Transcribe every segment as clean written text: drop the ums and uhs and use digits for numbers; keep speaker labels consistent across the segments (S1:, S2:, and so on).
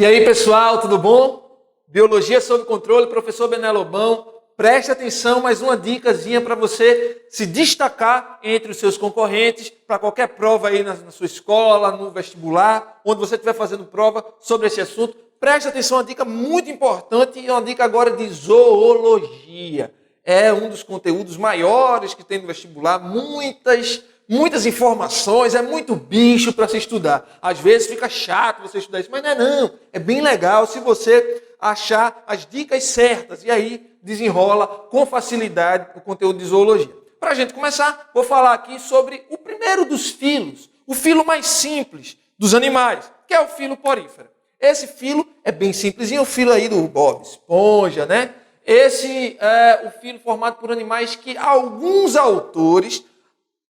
S1: E aí, pessoal, tudo bom? Biologia sob controle, professor Bené Lobão. Preste atenção, mais uma dicasinha para você se destacar entre os seus concorrentes para qualquer prova aí na sua escola, no vestibular, onde você estiver fazendo prova sobre esse assunto. Preste atenção, uma dica muito importante e uma dica agora de zoologia. É um dos conteúdos maiores que tem no vestibular, muitas informações, é muito bicho para se estudar. Às vezes fica chato você estudar isso, mas não. É bem legal se você achar as dicas certas e aí desenrola com facilidade o conteúdo de zoologia. Para a gente começar, vou falar aqui sobre o primeiro dos filos, o filo mais simples dos animais, que é o filo porífero. Esse filo é bem simplesinho, o filo aí do Bob Esponja, né? Esse é o filo formado por animais que alguns autores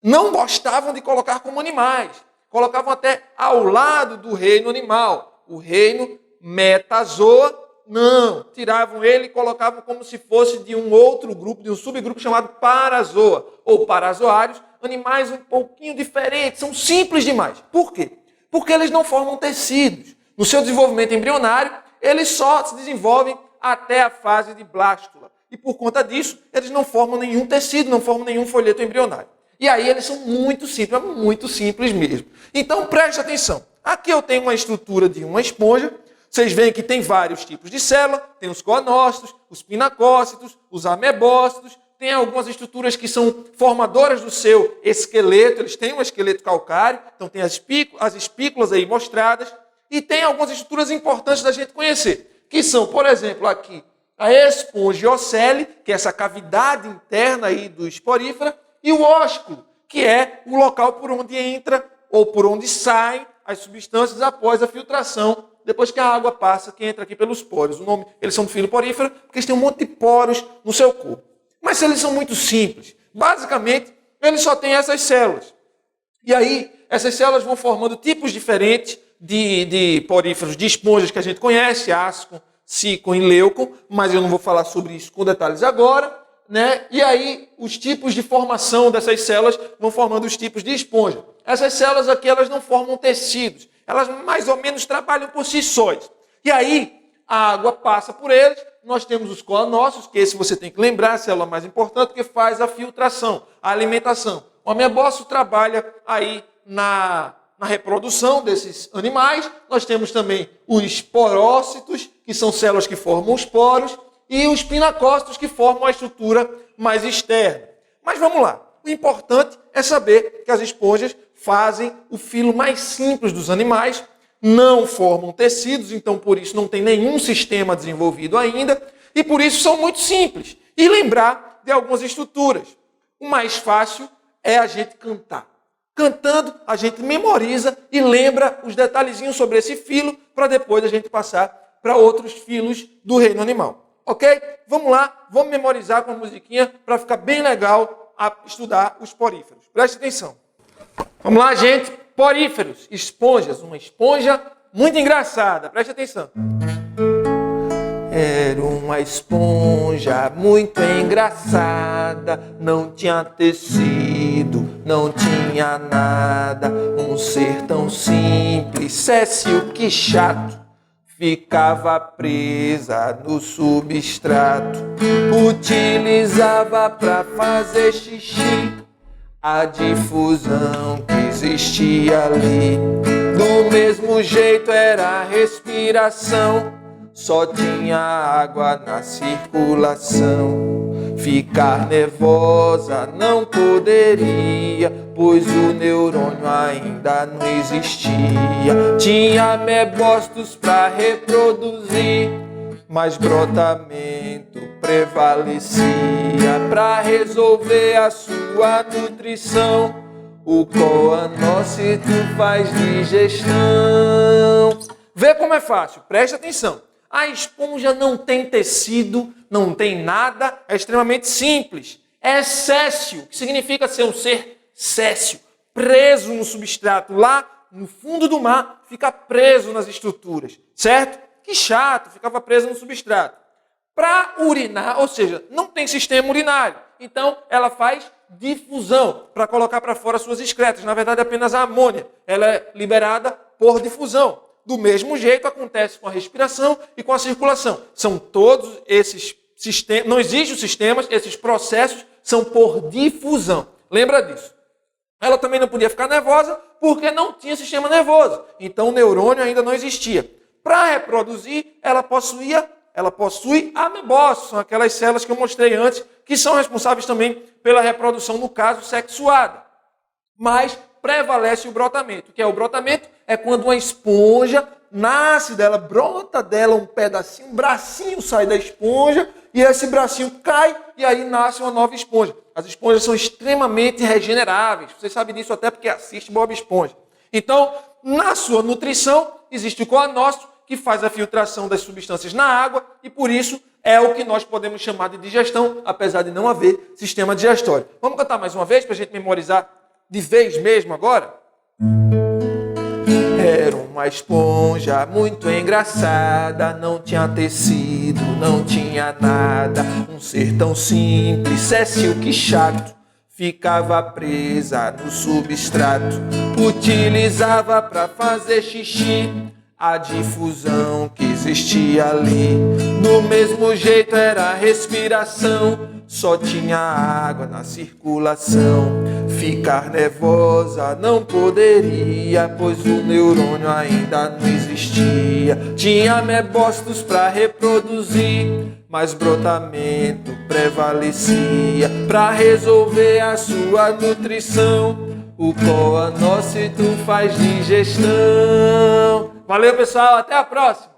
S1: não gostavam de colocar como animais. Colocavam até ao lado do reino animal. O reino Metazoa, não. Tiravam ele e colocavam como se fosse de um outro grupo, de um subgrupo chamado Parazoa, ou Parazoários, animais um pouquinho diferentes, são simples demais. Por quê? Porque eles não formam tecidos. No seu desenvolvimento embrionário, eles só se desenvolvem até a fase de blástula. E por conta disso, eles não formam nenhum tecido, não formam nenhum folheto embrionário. E aí eles são muito simples mesmo. Então preste atenção. Aqui eu tenho uma estrutura de uma esponja. Vocês veem que tem vários tipos de célula. Tem os coanócitos, os pinacócitos, os amebócitos. Tem algumas estruturas que são formadoras do seu esqueleto. Eles têm um esqueleto calcário. Então tem as espículas aí mostradas. E tem algumas estruturas importantes da gente conhecer. Que são, por exemplo, aqui a espongiocele, que é essa cavidade interna aí do esporífera. E o ósculo, que é o local por onde entra ou por onde saem as substâncias após a filtração, depois que a água passa, que entra aqui pelos poros. Eles são do filo porífero porque eles têm um monte de poros no seu corpo. Mas eles são muito simples. Basicamente, eles só têm essas células. E aí, essas células vão formando tipos diferentes de poríferos, de esponjas que a gente conhece, ascon, sícon e leucon, mas eu não vou falar sobre isso com detalhes agora. Né? E aí, os tipos de formação dessas células vão formando os tipos de esponja. Essas células aqui, elas não formam tecidos. Elas mais ou menos trabalham por si sós. E aí, a água passa por eles. Nós temos os coanócitos, que esse você tem que lembrar, a célula mais importante, que faz a filtração, a alimentação. O amebócito trabalha aí na reprodução desses animais. Nós temos também os porócitos, que são células que formam os poros, e os pinacócitos, que formam a estrutura mais externa. Mas vamos lá. O importante é saber que as esponjas fazem o filo mais simples dos animais, não formam tecidos, então por isso não tem nenhum sistema desenvolvido ainda, e por isso são muito simples. E lembrar de algumas estruturas. O mais fácil é a gente cantar. Cantando, a gente memoriza e lembra os detalhezinhos sobre esse filo, para depois a gente passar para outros filos do reino animal. Ok? Vamos lá, vamos memorizar com a musiquinha para ficar bem legal a estudar os poríferos. Preste atenção. Vamos lá, gente. Poríferos, esponjas. Uma esponja muito engraçada. Preste atenção. Era uma esponja muito engraçada, não tinha tecido, não tinha nada. Um ser tão simples, Cécio, que chato. Ficava presa no substrato, utilizava para fazer xixi a difusão que existia ali. Do mesmo jeito era a respiração, só tinha água na circulação. Ficar nervosa não poderia, pois o neurônio ainda não existia. Tinha amebócitos para reproduzir, mas brotamento prevalecia. Para resolver a sua nutrição, o coanócito faz digestão. Vê como é fácil, preste atenção. A esponja não tem tecido, não tem nada, é extremamente simples. É céssio, que significa ser um ser céssio, preso no substrato, lá no fundo do mar, fica preso nas estruturas, certo? Que chato, ficava preso no substrato. Para urinar, ou seja, não tem sistema urinário, então ela faz difusão para colocar para fora suas excretas. Na verdade, apenas a amônia, ela é liberada por difusão. Do mesmo jeito acontece com a respiração e com a circulação. São todos esses sistemas, não existem os sistemas, esses processos são por difusão. Lembra disso. Ela também não podia ficar nervosa porque não tinha sistema nervoso. Então o neurônio ainda não existia. Para reproduzir, ela possui amebócitos, são aquelas células que eu mostrei antes, que são responsáveis também pela reprodução, no caso, sexuada. Mas prevalece o brotamento. O que é o brotamento? É quando uma esponja nasce dela, brota dela um pedacinho, um bracinho sai da esponja, e esse bracinho cai, e aí nasce uma nova esponja. As esponjas são extremamente regeneráveis. Você sabe disso até porque assiste Bob Esponja. Então, na sua nutrição, existe o coanócito, que faz a filtração das substâncias na água, e por isso é o que nós podemos chamar de digestão, apesar de não haver sistema digestório. Vamos cantar mais uma vez, para a gente memorizar de vez mesmo agora? Era uma esponja muito engraçada, não tinha tecido, não tinha nada. Um ser tão simples, cécio que chato, ficava presa no substrato. Utilizava para fazer xixi a difusão que existia ali. Do mesmo jeito era a respiração, só tinha água na circulação. Ficar nervosa não poderia, pois o neurônio ainda não existia. Tinha amebócitos para reproduzir, mas brotamento prevalecia. Para resolver a sua nutrição, o coanócito faz digestão. Valeu, pessoal, até a próxima!